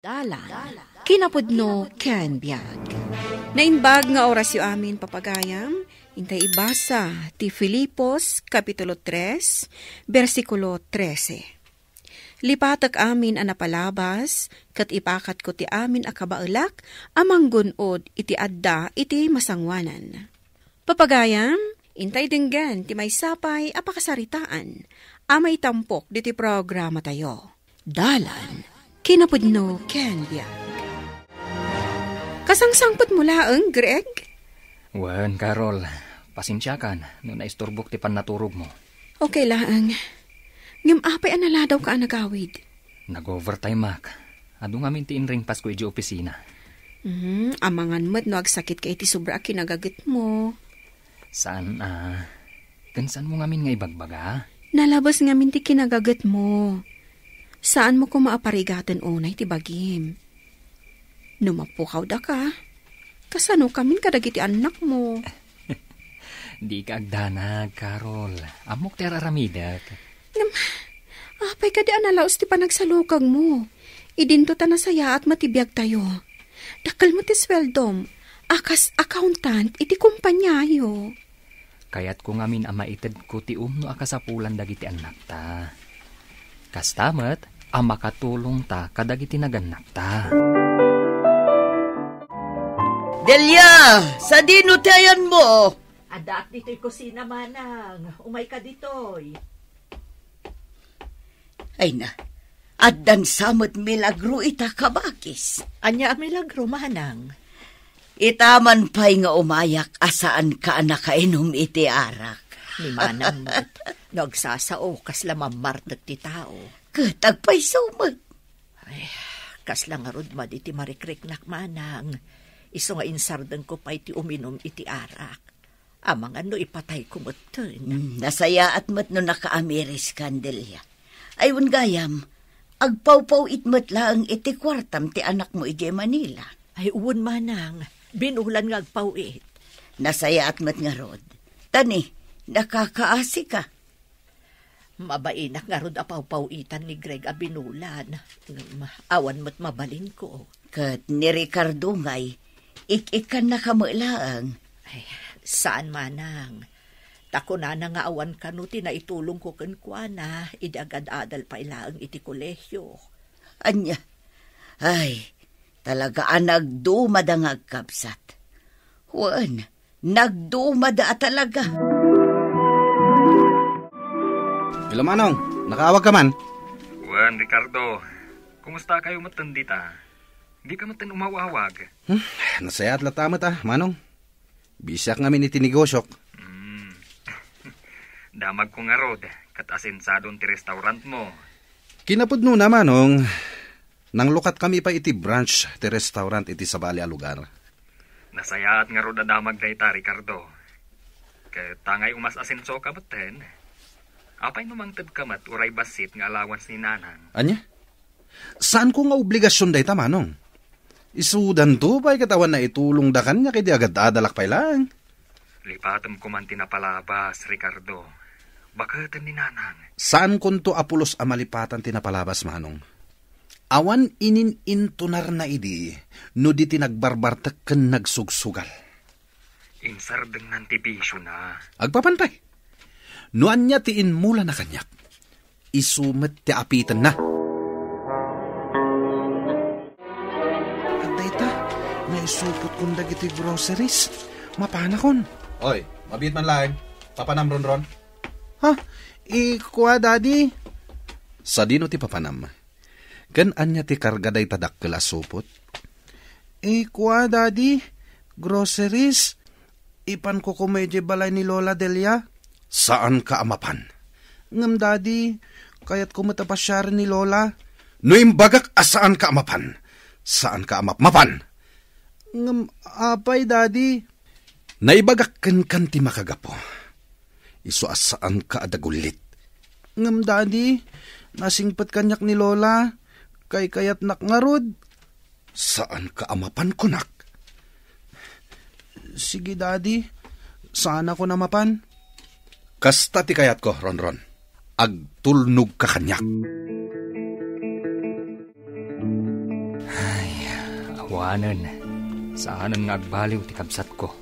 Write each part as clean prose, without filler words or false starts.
Dalan, kinapudno ken biag. Nainbag nga oras yu amin papagayam, intay ibasa ti Filipos, Kapitulo 3, versikulo 13. Lipatak amin ang napalabas, kat ipakat ko ti amin akabaelak, amang gunod iti adda iti masangwanan. Papagayam, intay denggan ti may sapay apakasaritaan, amay tampok diti programa tayo. Dalan, kinapudno ken biag. Kasangsangpot mo laeng, Greg? Wen, Carol, pasensya kan, no naisturbok ti pannaturog mo. Okay laeng. Ngem apay anala daw ka nagawid. Nag-overtime mak. Ado nga min ti inring Pasko iji opisina. Amangan mo't no agsakit ka iti sobra kinagagat mo. Saan Gansan mo nga min nga ibagbaga? Nalabas nga min ti kinagagat mo. Saan mo ko maaparigatan unay ti bagim? Numapukaw da ka. Kasano kamin kadagiti anak mo? Di ka agdanag, Carol. Amok ti araramidak. Apay ka di analaos ti panagsalukag mo. Idinto ta nasaya at matibiyag tayo. Dakal mo ti sweldom. Akas accountant iti kumpanyayo. Kayat ko nga min amaited ko ti umno akasapulan dagiti anak ta. Kastamet, makatulong ta kadagiti naganak ta. Delia, sa dinutayan mo. Adak dito'y kusina manang. Umay ka dito'y. Ay na, at dan samot milagro ita kabakis. Anya milagro manang. Itaman pa'y nga umayak asaan ka nakainom iti arak. Ni manang mo't nagsasao kasla mamartag ti tao. Katagpay sumot. Ay, kasla nga rod mad iti marikriknak manang. Iso nga insardan ko pa iti uminom iti arak. Amang ano ipatay ko mo't Nasaya at mat no nakaamiris Delia. Ayun gayam, agpaw-paw itmat lang iti kwartam ti anak mo iti Manila. Ay uwan manang, binulan nga agpawit. Nasaya at mat nga rod. Tani, nakakaasi ka. Mabainak nga rod apaw-pawitan ni Greg abinulan. Awan mo't mabalin ko. Kat ni Ricardo ngay, ik-ikan nakamalaang. Ay, saan manang? Tako na nga awan kanuti na itulong ko kenkwana, idagad-adal pa ilaang iti kolehyo. Anya, ay, talaga nagdumada nga agkabsat. Juan, nagdumada talaga. Hello, Manong. Nakaawag ka man? Wen, Ricardo. Kumusta kayo matandita? Di ka matan umawawag. Nasaya at latamat Manong. Bisak nga min itinigosyok. Damag ko nga rod, kat asensadon ti restaurant mo. Kinapudno na, Manong. Nang lukat kami pa iti branch ti restaurant iti sabali a lugar. Nasayaat nga rod adamag dayta, Ricardo. Kaya tangay umas asenso ka baten. Apay numangtad ka mat uray basit nga allowance ni nanang. Anya? Saan ko nga obligasyon dayta, Manong? Isudan to ba'y katawan na itulong da kanya kaya di agad adalak pa ilang? Lipatam ko man tinapalabas, Ricardo. Bakatan ni nanang. Saan kunto apulos amalipatan tinapalabas, Manong? Awan inin-intunar na idi, no di tinagbarbartak ken nagsugsugal. Insardeng nantibisyo na. Agpapantay. Nuan niya tiin mula na kanyak. Isumet ti apitan na. At dayta, naisupot kong dagiti groceries. Mapanakon. Oy, mabit man lang. Papanam ron-ron. Ha? Ikuha, daddy. Sa dino ti papanam. Ganaan niya ti kargaday tadak supot. Ikuha, daddy. Groceries. Ipan ko kumedye balay ni Lola Delia. Saan ka amapan? Ngam, daddy. Kaya't kumatapasyar ni Lola. No imbagak asaan ka amapan? Saan ka amapan? Ngam, apay, daddy. Naibagak kan ti makagapo. Iso asaan ka adagulit. Ngam, daddy, nasingpat kanyak ni Lola, kay kayat nakngarod. Saan ka amapan ko, nak? Sige, daddy, saan ako namapan? Kasta ti kayat ko, Ron-Ron. Agtulnog ka kanyak. Kuanan, saanan nga agbaliw ti kabsat ko.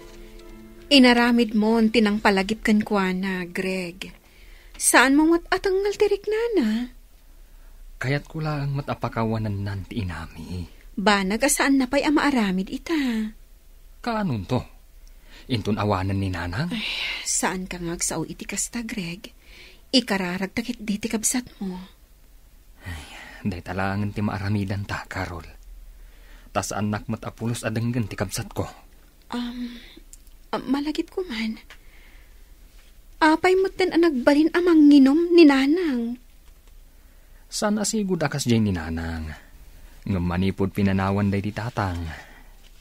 Inaramid mo tinang palagip kan kuana, Greg. Saan mo atang ngaltirik nana? Kaya't ko lang matapakawanan nan ti inami. Ba, nagasaan na pa'y amaaramid ita? Kaanon to? Intun awanan ni nanang? Ay, saan ka nga agsaw iti kasta, Greg? Ikararag takit di ti kabsat mo. Ay, day talangan ti maaramidan ta, Carol. Tas anak matapulos adenggan ti kabsat ko. Malagip ko man. Apay mo ten ang nagbalin amang nginom ni nanang. Sana sigud akas jay ni nanang. Ngam manipod pinanawan day di tatang.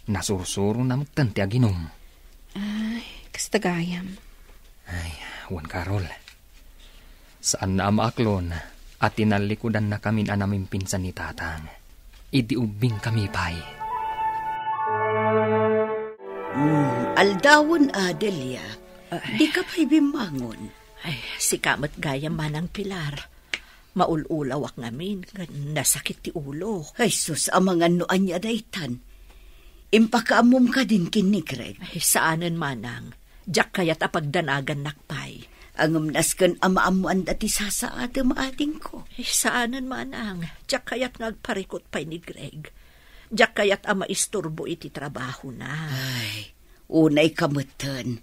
Nasursuro na magtan ti aginom. Ay, kastagayam. Ay, wan Carol. Saan na amaaklon at tinalikudan na kami anaming pinsan ni tatang. Idiubing kami pa'y. Aldawon, Adelia. Di ka pa'y bimangon. Ay, si kamat gaya manang Pilar. Maululaw ak ngamin, nasakit ti ulo. Ay, sus, amangan noan niya daytan. Impakaamom ka din kini, Greg. Ay, saanan manang, jak kayat apagdanagan nakpay. Ang umnaskan amaamuan dati sasaate maating ko. Ay, saanan manang, jak kayat ngagparikot pay ni Greg. Jak kayat amaisturbo iti trabaho na. Ay, unay kamutan.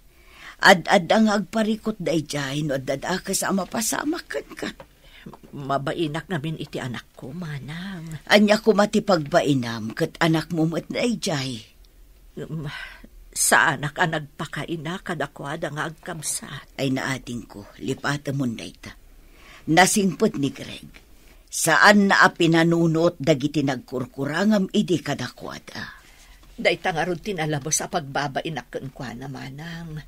Ad-ad ang agparikot day jay no dadakas amapasamakan ka. Mabainak namin iti anak ko, manang. Anya ko matipagbainam kat anak mo mat day jay. Sa anak ang nagpakaina kadakwada nga agkamsat. Ay naating ko, lipata mo na ita. Nasingpot ni Greg. Saan na pinanunot dagiti nagkurkurangam idi kadakwada. Dayta nga ron tinalabos sa pagbabainak kwa na manang.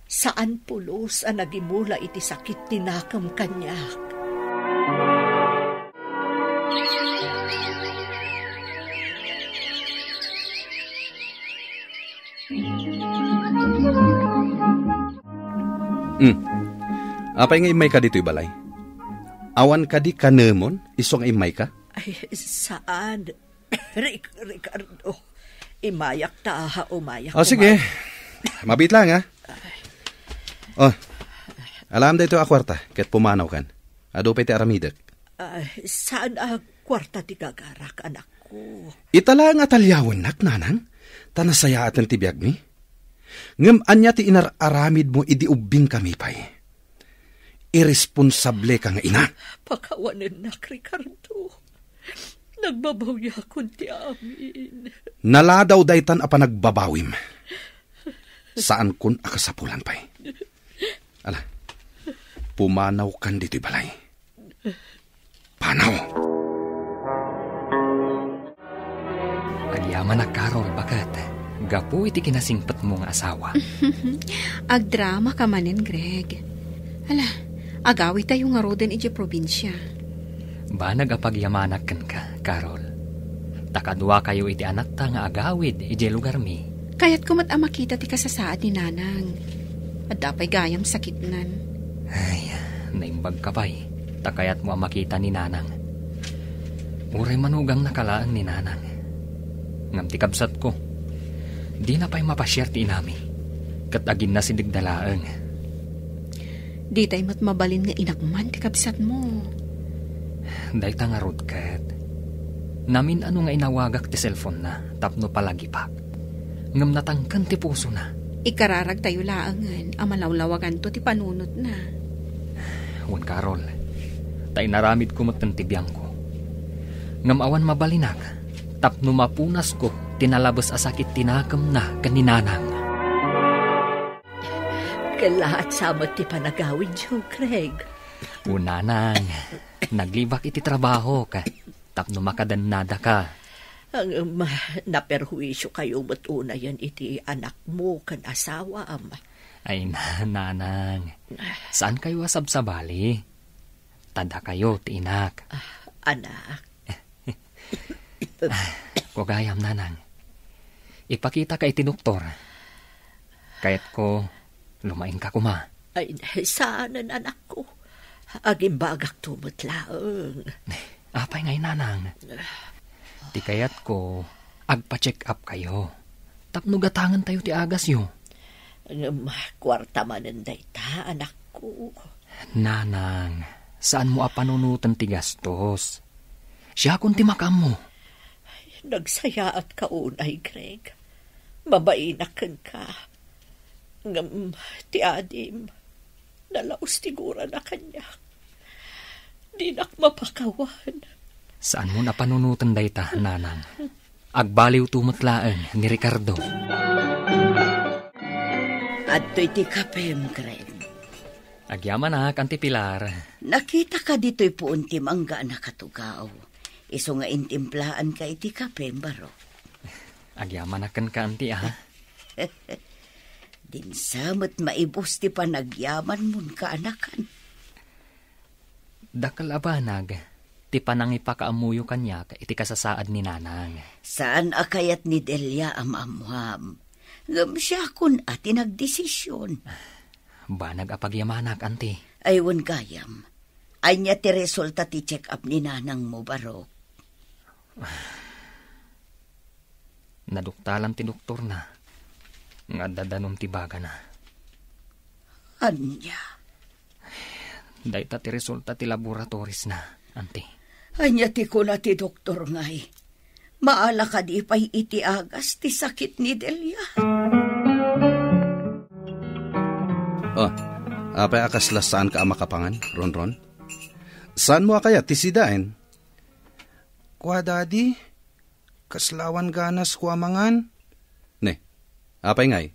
Saan pulos ang nagimula iti sakit tinakam kanyak. Apay nga imay ka dito'y balay? Awan ka di kanemon, iso nga imay ka? Ay, saan? Ricardo, imayak ta ha, umayak. Sige, mabit lang ha. Alam da ito a kwarta, ket pumanaw kan. Ado pa iti aramidak. Saan kwarta ti gagarak, anak ko? Itala nga talyawan nak, nanang. Tanasaya atan ti biyag mi. Ngam anya ti inararamid mo idi ubing kami pa'y. Irresponsable ka nga ina. Pakawanan nak, Ricardo. Nagbabawya kun ti amin. Naladaw daytan apa nagbabawim. Saan kun akasapulan pa'y. Ala, pumanaw kan dito'y balay. Panaw. Agyaman na Carol, bakat gapu iti kinasingpat mo nga asawa. Agdrama ka manin, Greg. Ala, agawi tayo nga roden iti probinsya. Ba nagapagyamanak kan ka, Carol? Takadwa kayo iti anak ta nga agawid iti lugar mi. Kaya't kumat makita ti kasasaad ni nanang. At dapay gayam sakitnan. Ay, naimbag ka pa'y. Takayat mo makita ni nanang. Uray manugang nakalaan ni nanang. Ngam ti kabsat ko. Di na pa'y mapasyar ti inami. Kat agin na sinigdalaang. Di tayo mabalin nga inakman ti kabsat mo. Day ta nga rod kat. Namin ano nga inawagak ti cellphone na. Tapno palagipak. Ngam natangkan ti puso na. Ikararag tayo laangan. Amalawlawagan to ti panunot na. Wan Carol. Tay naramid ko matantibiyang ko. Ngam awan mabalinak. Tapno mapunas ko, tinalabas asakit tinakam na kaninanang. Kalahat samat ti panagawid yo, Greg. Unanang, naglibak iti trabaho ka. Tapno makadannada ka. Ang naperhuisyo kayo matuna yan iti anak mo kan asawa, ama. Ay nanang, saan kayo asabsabali? Tada kayo, tinak. Anak. Kugayam nanang. Ipakita ka iti doktor. Kaya't ko, lumaing ka kuma. Ay, saanan anak ko? Agimbagak tumot laang. Apay ngay nanang. Di kaya't ko, Agpa-check up kayo. Tapno gatangan tayo ti agas yo. Kwarta manan dayta, anak ko. Nanang, saan mo apanunutan ti gastos? Siya kung ti makam mo. Nagsaya at kaunay, Greg. Mabainak ka. Ngam, ti adim, nalaos tigura na kanya. Di nak mapakawan. Saan mo napanunutan dayta, nanang? Agbaliw tumutlaan ni Ricardo. At to'y ti kapem, Greg. Agyaman na, kanti Pilar. Nakita ka dito'y puunti mangga na katugaw. Iso nga intimplaan ka iti kapem, baro. Agyaman na kan kanti, ha? Dinsamot maibos ti panagyaman mun kaanakan. Dakal abanag, ti panang ipakaamuyo kanya iti kasasaad ni nanang. Saan akayat ni Delia amamuham? Ngam siya kun ati nagdesisyon. Banag apagyamanak, anti. Aywan gayam. Ay niya ti resulta ti check up ni nanang mo, baro. Naduktalan ti doktor na. Nga dadanom ti baga na. Anya? Dayta ti resulta ti laboratories na, anti. Anya ti ko na ti doktor ngay. Maala ka di pa'y iti agas ti sakit ni Delia. Apay akaslas saan ka makapangan, Ronron? Saan mo kaya tisidain? Kwa, Daddy, kaslawan ganas kwa mangan. Ne, apay ngay.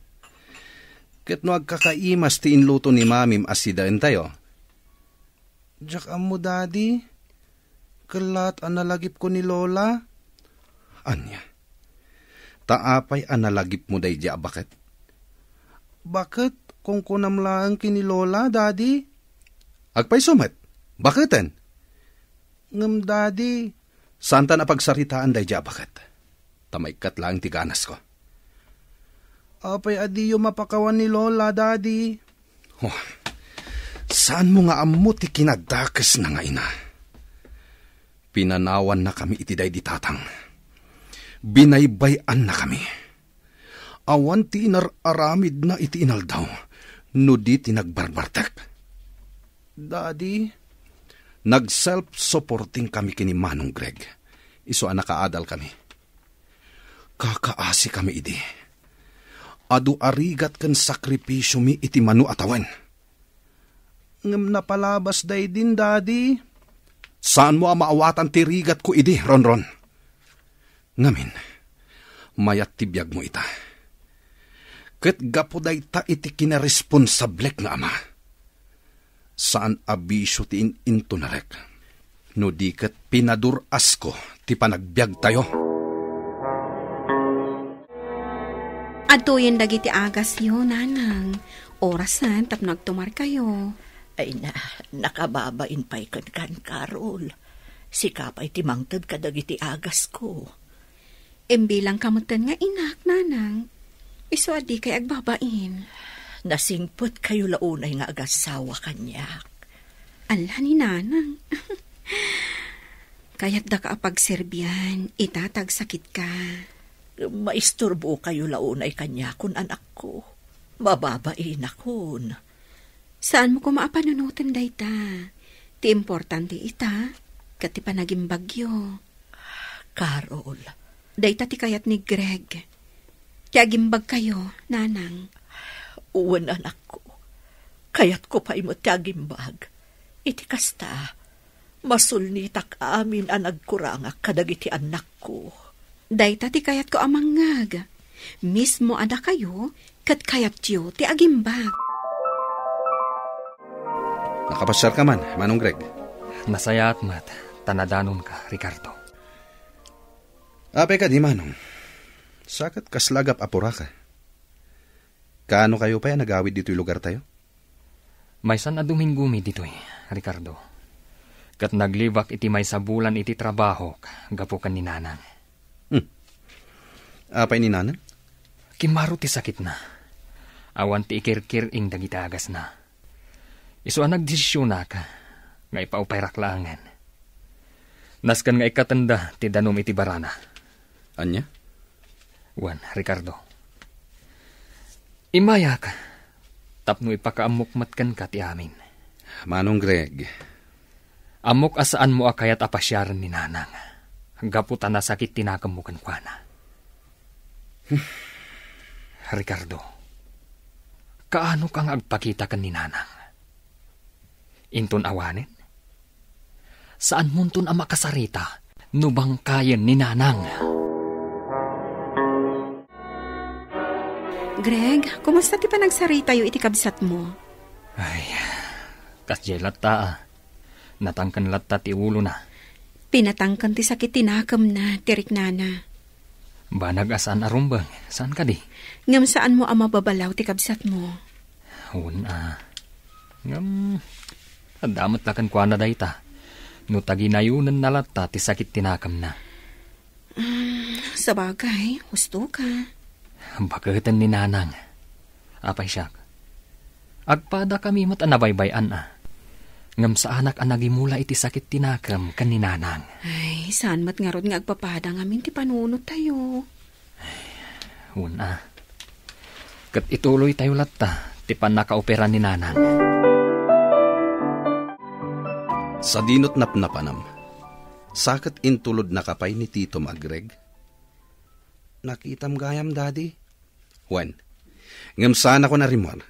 Ket no agkakaimas ti inluto ni Mamim asidain tayo. Diyak mo, Daddy. Kalat analagip ko ni Lola. Anya? Taapay analagip mo day diya, bakit? Bakit? Kung kunamlaan kini Lola, Daddy? Agpay sumat. Bakitan? Ngam, Daddy. Saan ta napagsaritaan day diya, bakit? Tamaykat lang ti ganas ko. Apay adiyo mapakawan ni Lola, Daddy. Oh, saan mo nga ammo ti kinadakas na nga ina? Pinanawan na kami iti day di tatang. Binaybayan na kami. Awan ti inararamid na iti inaldaw, no di ti nagbarbartek. Daddy, nag-self-supporting kami kini Manong Greg. Iso nakaadal kami. Kakaasi kami idi. Adu arigat kan sakripisyo mi iti manu atawan. Ngam napalabas day din, Daddy. Saan mo maawatan ti rigat ko idi, Ronron? Ngamin, mayat ti biyag mo ita. Ket gapuday ta iti kinaresponsablek nga ama. Saan abisyo ti into narek? No di ket pinaduras ko ti panagbiag tayo. Atuyin dagiti agas yo, nanang. Orasan tap nagtumar kayo. Ay nakababain pa'y kan Carol. Sikapay timangtad ka dagiti agas ko. Embilang kamutan nga inak, nanang. Iso adi kay agbabain. Nasingpot kayo launay nga agasawa kanyak. Ala ni nanang. Kaya't da ka apagserbian, itatag sakit ka. Maisturbo kayo launay kanyakon, anak ko. Mababain akon. Saan mo ko maapanunutan dayta? Ti importante ita, kati pa naging bagyo. Carol. Dayta ti kayat ni Greg. Ti agimbag kayo, nanang. Uwan, anak ko. Kayat ko pa imo ti agimbag. Iti kasta, masulnitak amin ang nagkurangak kadagiti anak ko. Dayta ti kayat ko amangag. Mismo anak kayo, kat kayat tiyo ti agimbag. Nakapasyar ka man, Manong Greg. Nasaya at mat, tanadanon ka, Ricardo. Apay ka di, Manong. Sakat kaslagap apura ka. Kaano kayo pa nagawid dito'y lugar tayo? May san adumingumi dito'y, Ricardo. Kat naglibak iti may sabulan iti trabaho, gapukan ni nanang. Apay ni nanang? Kimaro ti sakit na. Awan ti ikirkir ing dagitagas na. Iso ang nagdesisyon na ka, nga ipaupay raklangan. Naskan nga ikatanda ti danom iti barana. Anya? Juan, Ricardo. Imaya ka. Tapno ipakaamukmat kan ka ti amin. Manong Greg. Amok asaan mo akayat apasyaran ni nanang. Gaputan na sakit tinakam mo kan kwa na. Ricardo, kaano kang agpakita kan ni nanang? Inton awanin? Saan munton ang makasarita? Nubang kayan ni nanang? Greg, kumusta ti pa nagsarita iti kabsat mo? Ay, kasjay latta natangkan latta ti ulo na. Pinatangkan ti sakit tinakam na, tirik nana. Banag asan arumbang, saan ka di? Ngam saan mo ang mababalaw ti kabsat mo? Ngam, adamat lakan kwa na dayta. No taginayunan na latta ti sakit tinakam na. Sa bagay, gusto ka. Bakatan ni nanang. Apay siya. Agpada kami matanabaybayan Ngam sa anak ang nagimula iti sakit tinakam kan ni nanang. Ay, saan mat nga rod nga agpapada ngamin ti panunod tayo. Kat ituloy tayo latta ti pan nakaopera ni nanang. Sa dinot napnapanam, sakit intulod na kapay ni Tito Magreg. Nakitam gayam, Daddy. Juan, ngam sana ko na rimar.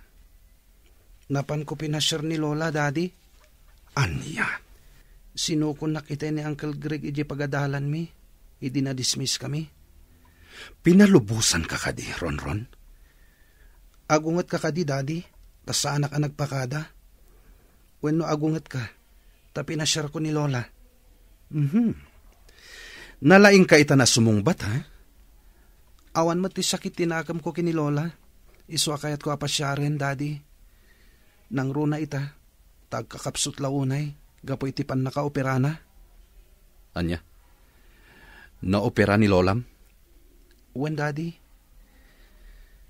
Napan ko pinasyar ni Lola, Daddy. Anya, sinukon nakita ni Uncle Greg iji pagadalan mi. Idi na-dismiss kami. Pinalubusan ka kadi, Ronron. Agungat ka kadi, Daddy. Tas sa anak ang nagpakada. When no agungat ka, ta pinasyar ko ni Lola. Nalaing ka ita na sumungbat, ha? Awan mo ti sakit tinakam ko kini Lola. Iswa kayat ko apasyaren, Daddy. Nang runa ita, tagkakapsut launay, gapoy iti pan nakaopera na. Anya? Naopera ni Lolam? When, Daddy?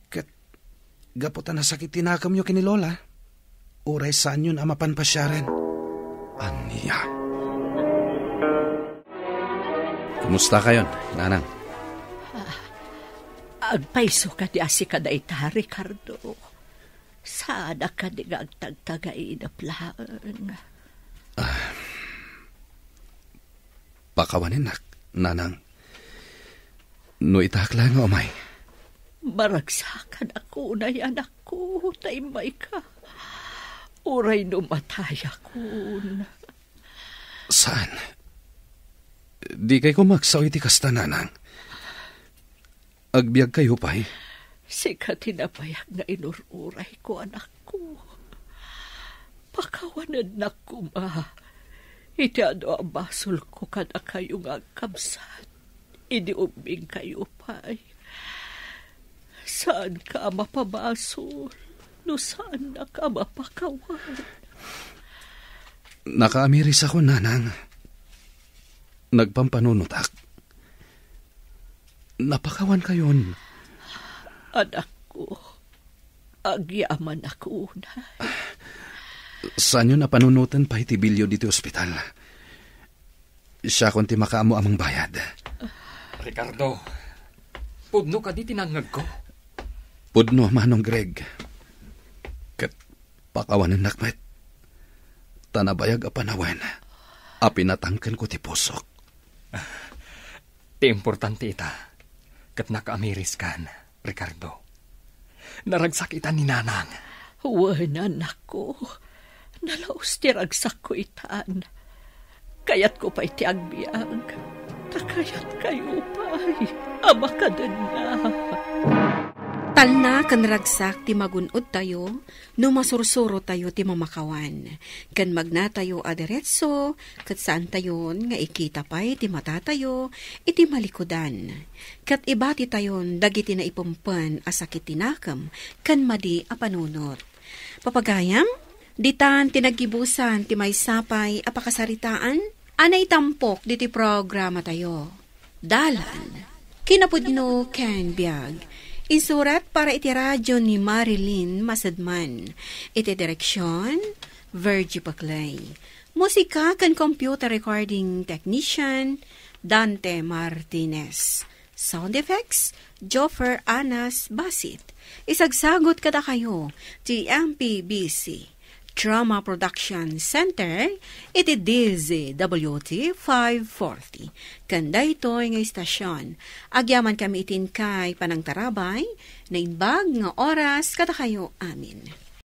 Kat, gaputan na sakit tinakam nyo kini Lola. Uray saan yun amapan pasyaren. Anya? Kumusta kayon, nanang? Agpaiso ka di asi ka da ita, Ricardo. Sada ka di agtagtagay na plaan. Pakawanin nanang. No itakla nga umay. Maragsakan ako na yan ako. Taimay ka. Uray no mataya ko. Saan? Di kay kumaksaw iti kasta, nanang. Agbiag kayo pa'y? Sika tinapayak nga inururay ko, anak ko. Pakawanan na kuma. Iti ano ang basol ko kada kayo nga kabsat. Idi uming kayo pa'y. Saan ka mapabasol? No saan na ka mapakawan? Nakaamiris ako, nanang. Nagpampanunutak. Napakawan kayon. Anak ko, agyaman ako na. Saan yun napanunutan pa iti bilyo dito ospital? Siya kunti makaamo amang bayad. Ricardo, pudno ka di tinangag ko. Pudno, Manong Greg. Kat pakawanan nakmet. Tanabayag a panawen. Apinatangkan ko ti pusok. Ti importante ita. Kat nakaamiris kan, Ricardo. Naragsakitan ni nanang. Wan, anak ko. Nalaos ti ragsak ko itaan. Kayat ko pa iti agbiag. Takayat kayo pa'y. Ama ka din na. Talna kan ragsak ti magunod tayo, no masursuro tayo ti mamakawan. Kan magna tayo adiretso, kat saan tayon nga ikita pa'y ti mata tayo, iti malikodan. Kat ibati tayon dagiti na ipumpan asakit tinakam, kan madi apanunot. Papagayam, ditan tinagibusan ti may sapay apakasaritaan, anay tampok diti programa tayo. Dalan, kinapudno Ken Biag. Insurat para iti radyo ni Marilyn Masadman. Iti direksyon, Virgie Paclay. Musika kan computer recording technician, Dante Martinez. Sound effects, Joffer Anas Basit. Isagsagot kada kayo, TMPBC. Drama Production Center, iti DZWT 540. Kanda ito'y nga istasyon. Agyaman kami itin kay Panang Tarabay, na inbag nga oras kada kayo amin.